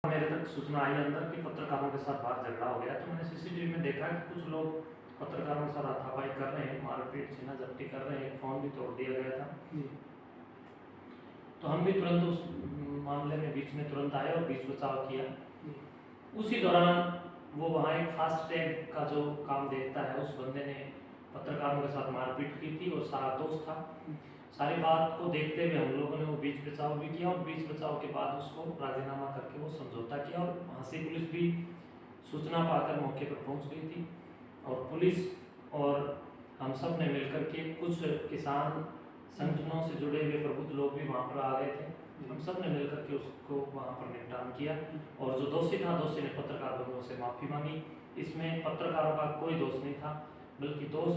मेरे तक सूचना आई अंदर कि पत्रकारों के साथ बाहर झगड़ा हो गया, तो मैंने सीसीटीवी में देखा कि कुछ लोग पत्रकारों के साथ हाथापाई कर रहे हैं, मारपीट छीना झपटी कर रहे हैं, एक फ़ोन भी तोड़ दिया गया था। तो हम भी तुरंत उस मामले में बीच में तुरंत आए और बीच बचाव किया। उसी दौरान वो वहाँ एक फास्ट टैग का जो काम देखता है, उस बंदे ने पत्रकारों के साथ मारपीट की थी और सारा दोष था। सारी बात को देखते हुए हम लोगों ने वो बीच बचाव भी किया और बीच बचाव के बाद उसको राजीनामा करके वो समझौता किया और वहाँ से पुलिस भी सूचना पाकर मौके पर पहुँच गई थी और पुलिस और हम सब ने मिलकर के कुछ किसान संगठनों से जुड़े हुए प्रबुद्ध लोग भी वहाँ पर आ गए थे। हम सब ने मिलकर के उसको वहाँ पर निपटान किया और जो दोषी था, दोषी ने पत्रकार बंधुओं से माफ़ी मांगी। इसमें पत्रकारों का कोई दोष नहीं था, बल्कि दोष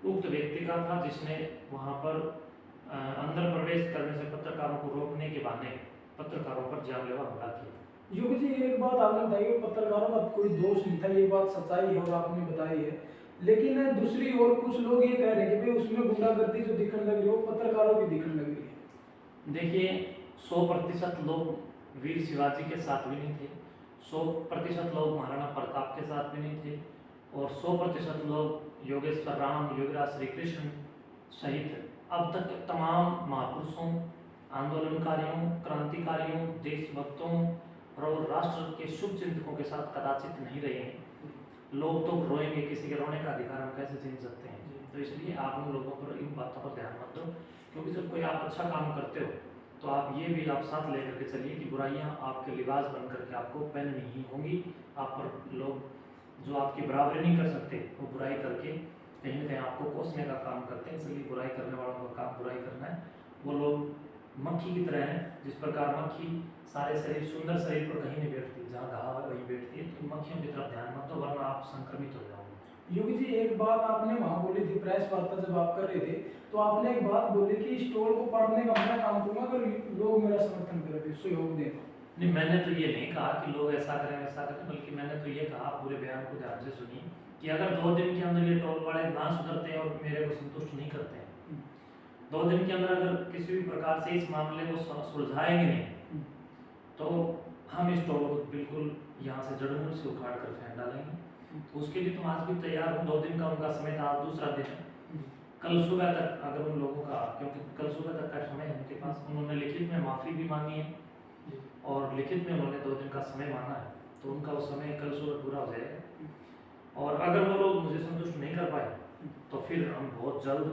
उक्त व्यक्ति का था जिसने वहाँ पर अंदर प्रवेश करने से पत्रकारों को रोकने के बहाने पत्रकारों पर जानलेवा हमला किया। योगी जी, एक बात आपने बताई कि पत्रकारों का कोई दोष नहीं था, ये बात सच्चाई है और आपने बताई है, लेकिन दूसरी ओर कुछ लोग ये कह रहे हैं कि भाई उसमें गुंडागर्दी जो दिखने लग रही है वो पत्रकारों की दिखने लग रही है। देखिए, 100% लोग वीर शिवाजी के साथ भी नहीं थे, 100% लोग महाराणा प्रताप के साथ भी नहीं थे और 100% लोग योगेश्वर राम, योगराज श्री कृष्ण सहित अब तक तमाम महापुरुषों, आंदोलनकारियों, क्रांतिकारियों, देशभक्तों और राष्ट्र के शुभ चिंतकों के साथ कदाचित नहीं रहे हैं। लोग तो रोएंगे, किसी के रोने का अधिकार हम कैसे छीन सकते हैं? तो इसलिए आप उन लोगों पर इन बातों पर ध्यान मत दो, क्योंकि जब कोई आप अच्छा काम करते हो तो आप ये भी आप साथ लेकर के चलिए कि बुराइयां आपके लिबास बन करके आपको पहननी ही होंगी। आप पर लोग जो आपकी बराबरी नहीं कर सकते वो बुराई करके कहीं ना कहीं आपको कोसने का काम करते हैं। इसलिए बुराई करने वालों का काम बुराई करना है। वो लोग मक्खी की तरह हैं, जिस प्रकार मक्खी सारे शरीर, सुंदर शरीर पर कहीं नहीं बैठती, जहाँ घाव है वहीं बैठती है। तो मक्खियों की तरफ ध्यान मत दो, वरना आप संक्रमित हो जाओगे। योगी जी, एक बात आपने वहाँ बोली थी प्रेस वार्ता जब आप कर रहे थे, तो आपने एक बात बोली कि स्टोर को पढ़ने का मैं काम करूंगा अगर लोग मेरा समर्थन करेंगे, सहयोग दें। नहीं, मैंने तो ये नहीं कहा कि लोग ऐसा करें वैसा करें, बल्कि मैंने तो ये कहा, पूरे बयान को ध्यान से सुनिए, कि अगर 2 दिन के अंदर ये टोल वाले ना सुधरते हैं और मेरे को संतुष्ट नहीं करते हैं, 2 दिन के अंदर अगर किसी भी प्रकार से इस मामले को सुलझाएंगे नहीं, तो हम इस टोल को बिल्कुल यहाँ से जड़मूल से उखाड़ कर फेंक डालेंगे। तो उसके लिए तुम आज भी तैयार हो। 2 दिन का उनका समय था, आज दूसरा दिन है। कल सुबह तक अगर उन लोगों का, क्योंकि कल सुबह तक का समय है उनके पास, उन्होंने लिखित में माफ़ी भी मांगी है और लिखित में उन्होंने 2 दिन का समय मांगा है, तो उनका वो समय कल सुबह पूरा हो जाएगा। और अगर वो लोग मुझे संतुष्ट नहीं कर पाए तो फिर हम बहुत जल्द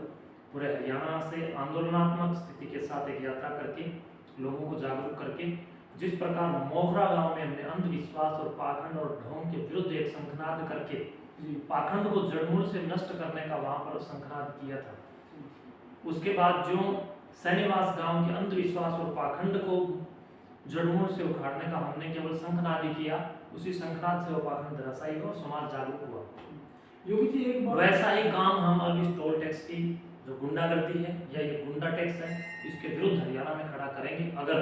पूरे हरियाणा से आंदोलनात्मक स्थिति के साथ एक यात्रा करके लोगों को जागरूक करके, जिस प्रकार मोखरा गांव में हमने अंधविश्वास और पाखंड और ढोंग के विरुद्ध एक शंखनाद करके पाखंड को जड़मूल से नष्ट करने का वहां पर शंखनाद किया था, उसके बाद जो सैनिवास गांव के अंधविश्वास और पाखंड को जड़मूल से उखाड़ने का हमने केवल शंखनाद ही किया, उसी शंखनाद से वो पाखंड धराशायी हुआ, समाज जागरूक हुआ। योगी जी, एक बात वैसा ही काम हम अब इस टोल टैक्स की जो गुंडागर्दी है या ये गुंडा टैक्स है, इसके विरुद्ध हरियाणा में खड़ा करेंगे। अगर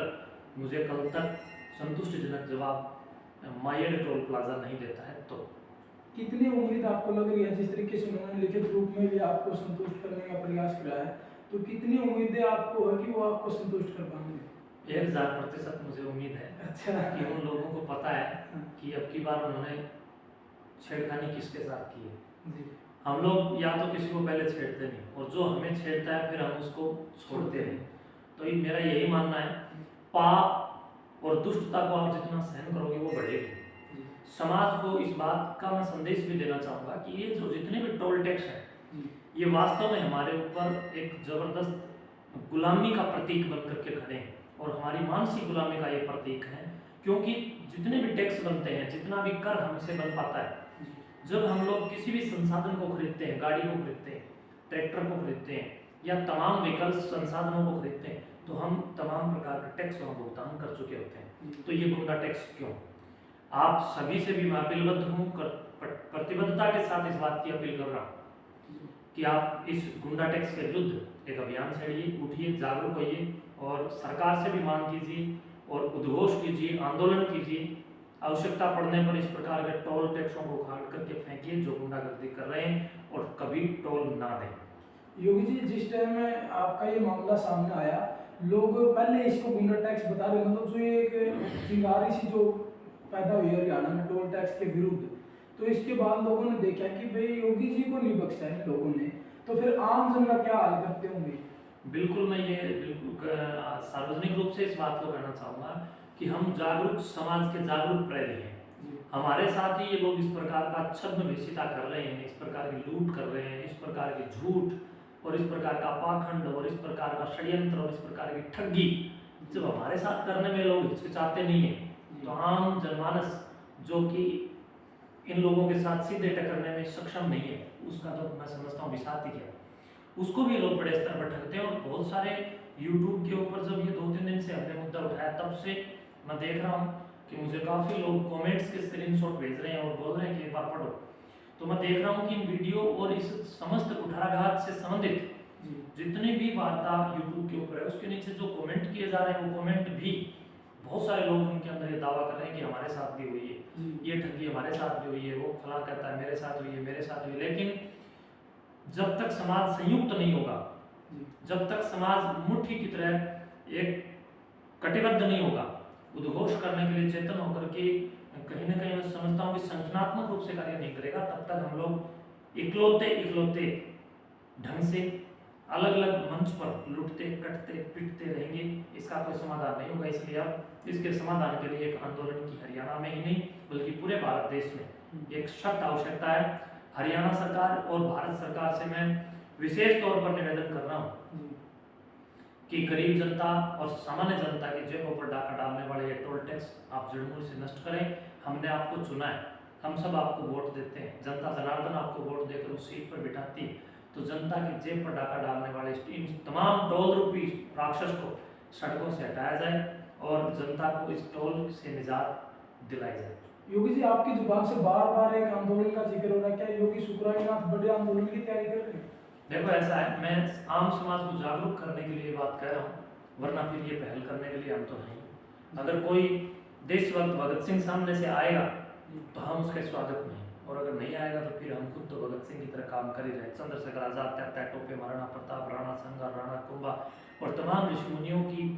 मुझे कल तक संतुष्टिजनक जवाब मायड टोल प्लाजा नहीं देता है तो। कितनी उम्मीद आपको लग रही है, जिस तरीके से उन्होंने लिखित रूप में भी आपको संतुष्ट करने का प्रयास किया है, तो कितनी उम्मीदें आपको है कि वो आपको संतुष्ट कर पाएंगे? 1000% मुझे उम्मीद है। अच्छा, कि उन लोगों को पता है कि अब की बार उन्होंने छेड़खानी किसके साथ की है। हम लोग या तो किसी को पहले छेड़ते नहीं, और जो हमें छेड़ता है फिर हम उसको छोड़ते हैं। तो ये मेरा यही मानना है, पाप और दुष्टता को आप जितना सहन करोगे वो बढ़ेगी। समाज को इस बात का मैं संदेश भी देना चाहूँगा कि ये जो जितने भी टोल टैक्स हैं, ये वास्तव में हमारे ऊपर एक जबरदस्त गुलामी का प्रतीक बन करके खड़े हैं और हमारी मानसिक गुलामी का ये प्रतीक है। क्योंकि जितने भी टैक्स बनते हैं, जितना भी कर हमसे बन पाता है, जब हम लोग किसी भी संसाधन को खरीदते हैं, गाड़ी को खरीदते हैं, ट्रैक्टर को खरीदते हैं या तमाम विकल्प संसाधनों को खरीदते हैं, तो हम तमाम प्रकार के टैक्स का भुगतान कर चुके होते हैं। तो ये गुंडा टैक्स क्यों? आप सभी से भी मैं अपीलबद्ध हूँ, प्रतिबद्धता के साथ इस बात की अपील कर रहा हूँ कि आप इस गुंडा टैक्स के विरुद्ध एक अभियान छेड़िए, उठिए, जागरूक होइए और सरकार से भी मांग कीजिए और उद्घोष कीजिए, आंदोलन कीजिए। आवश्यकता पड़ने पर इस प्रकार के टोल टैक्सों को उखाड़ करके फेंकिए जो गुंडागर्दी कर रहे हैं और कभी टोल ना दें। योगी जी, जिस टाइम में आपका ये मामला सामने आया, लोग पहले इसको गुंडा टैक्स बता रहे, मतलब जो एक चिंगारी सी जो पैदा हुई है हरियाणा में टोल टैक्स के विरुद्ध। तो इसके बाद लोगों ने देखा कि भाई योगी जी को नहीं बख्शा है लोगों ने, तो फिर आम जन का क्या हाल करते होंगे। बिल्कुल, मैं ये बिल्कुल सार्वजनिक रूप से इस बात को कहना चाहूँगा कि हम जागरूक समाज के जागरूक प्रहरी हैं। हमारे साथ ही ये लोग इस प्रकार का छद्मवेशिता कर रहे हैं, इस प्रकार की लूट कर रहे हैं, इस प्रकार के झूठ और इस प्रकार का पाखंड और इस प्रकार का षड्यंत्र और इस प्रकार की ठगी जब हमारे साथ करने में लोग हिचकिचाते नहीं हैं, तो आम जनमानस जो कि इन लोगों के साथ सीधे टकरने में सक्षम नहीं है, उसका तो मैं समझता हूँ विषाद ही क्या, उसको भी लोग बड़े स्तर पर ठगते हैं। और बहुत सारे यूट्यूब के ऊपर जब ये 2-3 दिन से हमने मुद्दा उठाया, तब से मैं देख रहा हूँ कि मुझे काफ़ी लोग कमेंट्स के स्क्रीनशॉट भेज रहे हैं और बोल रहे हैं कि एक बार पढ़ो। तो मैं देख रहा हूँ कि इन वीडियो और इस समस्त कुठाराघात से संबंधित जितनी भी वार्ता यूट्यूब के ऊपर है, उसके नीचे जो कमेंट किए जा रहे हैं, वो कमेंट भी बहुत सारे लोग उनके अंदर ये दावा कर रहे हैं कि हमारे साथ भी हुई है, ये ठगी हमारे साथ भी हुई है, वो फलां कहता है मेरे साथ हुई है, मेरे साथ हुई है। लेकिन जब तक समाज संयुक्त नहीं होगा, जब तक समाज मुट्ठी की तरह एक कटिबद्ध नहीं होगा, उद्घोष करने के लिए चेतन होकर के कहीं ना कहीं मैं समझता हूँ कि संगठनात्मक रूप से कार्य नहीं करेगा, तब तक हम लोग इकलौते ढंग से अलग अलग मंच पर लुटते कटते पिटते रहेंगे। इसका कोई समाधान नहीं होगा। इसलिए अब इसके समाधान के लिए एक आंदोलन की हरियाणा में ही नहीं बल्कि पूरे भारत देश में एक सख्त आवश्यकता है। हरियाणा सरकार और भारत सरकार से मैं विशेष तौर पर निवेदन कर रहा हूँ कि गरीब जनता और सामान्य जनता की जेबों पर डाका डालने वाले ये टोल टैक्स आप जड़मूल से नष्ट करें। हमने आपको चुना है, हम सब आपको वोट देते हैं, जनता जनार्दन आपको वोट देकर उस सीट पर बिठाती है, तो जनता की जेब पर डाका डालने वाले इन तमाम टोल रूपी राक्षस को सड़कों से हटाया जाए और जनता को इस टोल से निजात दिलाई जाए। योगी जी, आपकी जुबान से बार बार एक आंदोलन का जिक्र हो रहा है, क्या योगी सुखरायनाथ बड़े आंदोलन की तैयारी कर रहे हैं? देखो ऐसा है, मैं आम समाज को जागरूक करने के लिए बात कह रहा हूँ, वरना फिर ये पहल करने के लिए हम तो नहीं। अगर कोई देशभक्त भगत सिंह सामने से आएगा तो हम उसके स्वागत में हैं, और अगर नहीं आएगा तो फिर हम खुद तो भगत सिंह की तरह काम कर ही रहे। चंद्रशेखर आजाद, त्यागता टोपे, महाराणा प्रताप, राणा संगा, राणा कुंभा और तमाम ऋषि मुनियों की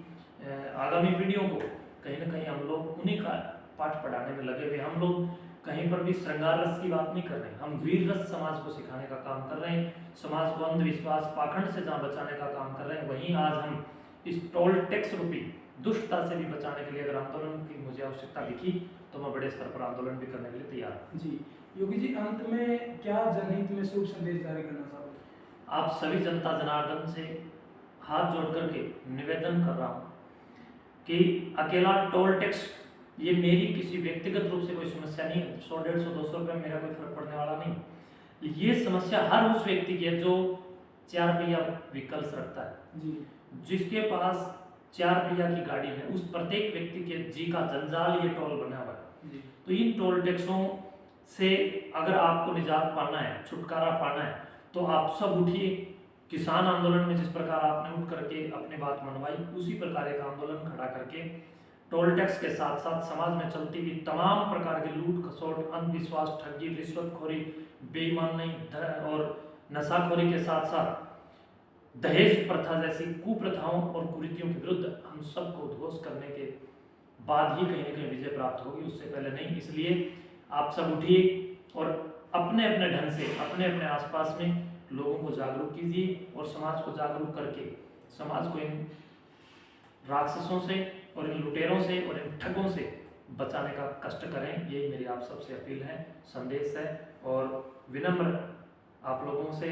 आगामी पीढ़ियों को कहीं ना कहीं हम लोग उन्हीं का पाठ पढ़ाने में लगे हुए। हम लोग कहीं पर भी श्रृंगार रस की बात नहीं कर रहे हैं, हम वीर रस समाज को सिखाने का काम कर रहे हैं। समाज को अंधविश्वास पाखंड से जहाँ बचाने का काम कर रहे हैं, वहीं आज हम इस टोल टैक्स रूपी दुष्टता से भी बचाने के लिए अगर आंदोलन की मुझे आवश्यकता दिखी तो मैं बड़े स्तर पर आंदोलन भी करने के लिए तैयार हूँ। जी योगी जी, अंत में क्या जनहित में शुभ संदेश जारी करना चाहोगे? आप सभी जनता जनार्दन से हाथ जोड़ करके निवेदन कर रहा हूँ कि अकेला टोल टैक्स ये मेरी किसी व्यक्तिगत रूप से कोई समस्या नहीं है। 100, 150, 200 रुपये मेरा कोई फर्क पड़ने वाला नहीं। ये समस्या हर उस व्यक्ति की है जो 4 पहिया व्हीकल्स रखता है जी, जिसके पास 4 पहिया की गाड़ी है, उस प्रत्येक व्यक्ति के जी का जंजाल ये टोल बना हुआ है जी। तो इन टोल टैक्सों से अगर आपको निजात पाना है, छुटकारा पाना है, तो आप सब उठिए। किसान आंदोलन में जिस प्रकार आपने उठ करके अपनी बात मनवाई, उसी प्रकार एक आंदोलन खड़ा करके टोल टैक्स के साथ साथ समाज में चलती हुई तमाम प्रकार के लूट खसोट, अंधविश्वास, ठगी, रिश्वतखोरी, बेईमानी और नशाखोरी के साथ साथ दहेज प्रथा जैसी कुप्रथाओं और कुरीतियों के विरुद्ध हम सबको उद्घोष करने के बाद ही कहीं ना कहीं विजय प्राप्त होगी, उससे पहले नहीं। इसलिए आप सब उठिए और अपने अपने ढंग से अपने अपने आसपास में लोगों को जागरूक कीजिए और समाज को जागरूक करके समाज को इन राक्षसों से और इन लुटेरों से और इन ठगों से बचाने का कष्ट करें। यही मेरी आप सबसे अपील है, संदेश है। और विनम्र आप लोगों से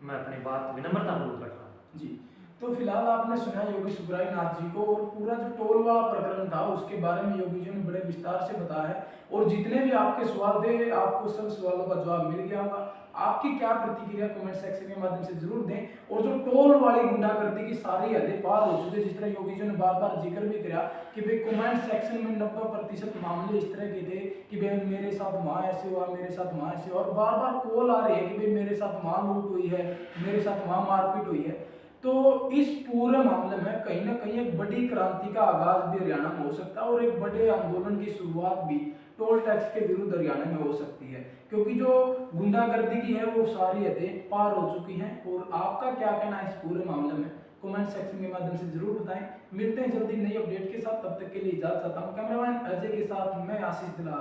मैं अपनी बात विनम्रतापूर्वक रख रहा हूँ जी। तो फिलहाल आपने सुना योगी सुखरायनाथ जी को, और पूरा जो टोल वाला प्रकरण था उसके बारे में योगी जी ने बड़े विस्तार से बताया है, और जितने भी आपके सवाल थे आपको सब सवालों का जवाब मिल गया होगा। आपकी क्या प्रतिक्रिया कमेंट सेक्शन के माध्यम से जरूर दें। और जो टोल वाली गुंडागर्दी की सारी हदें पार हो चुकी है, जिस तरह योगी जी ने बार बार जिक्र भी किया कि भाई कमेंट सेक्शन में 90% मामले इस तरह के थे कि भाई मेरे साथ वहाँ ऐसे हुआ, मेरे साथ वहाँ ऐसे, और बार बार कॉल आ रही है कि भाई मेरे साथ वहाँ लूट हुई है, मेरे साथ वहाँ मारपीट हुई है। तो इस पूरे मामले में कहीं ना कहीं एक बड़ी क्रांति का आगाज भी हरियाणा में हो सकता है, और एक बड़े आंदोलन की शुरुआत भी टोल टैक्स के विरुद्ध हरियाणा में हो सकती है, क्योंकि जो गुंडागर्दी की है वो सारी हदें पार हो चुकी हैं। और आपका क्या कहना है इस पूरे मामले में, कमेंट सेक्शन के माध्यम से जरूर बताएं। मिलते हैं जल्दी नई अपडेट के साथ, तब तक के लिए इजाजत चाहता हूँ। कैमरामैन अजय के साथ मैं आशीष दिला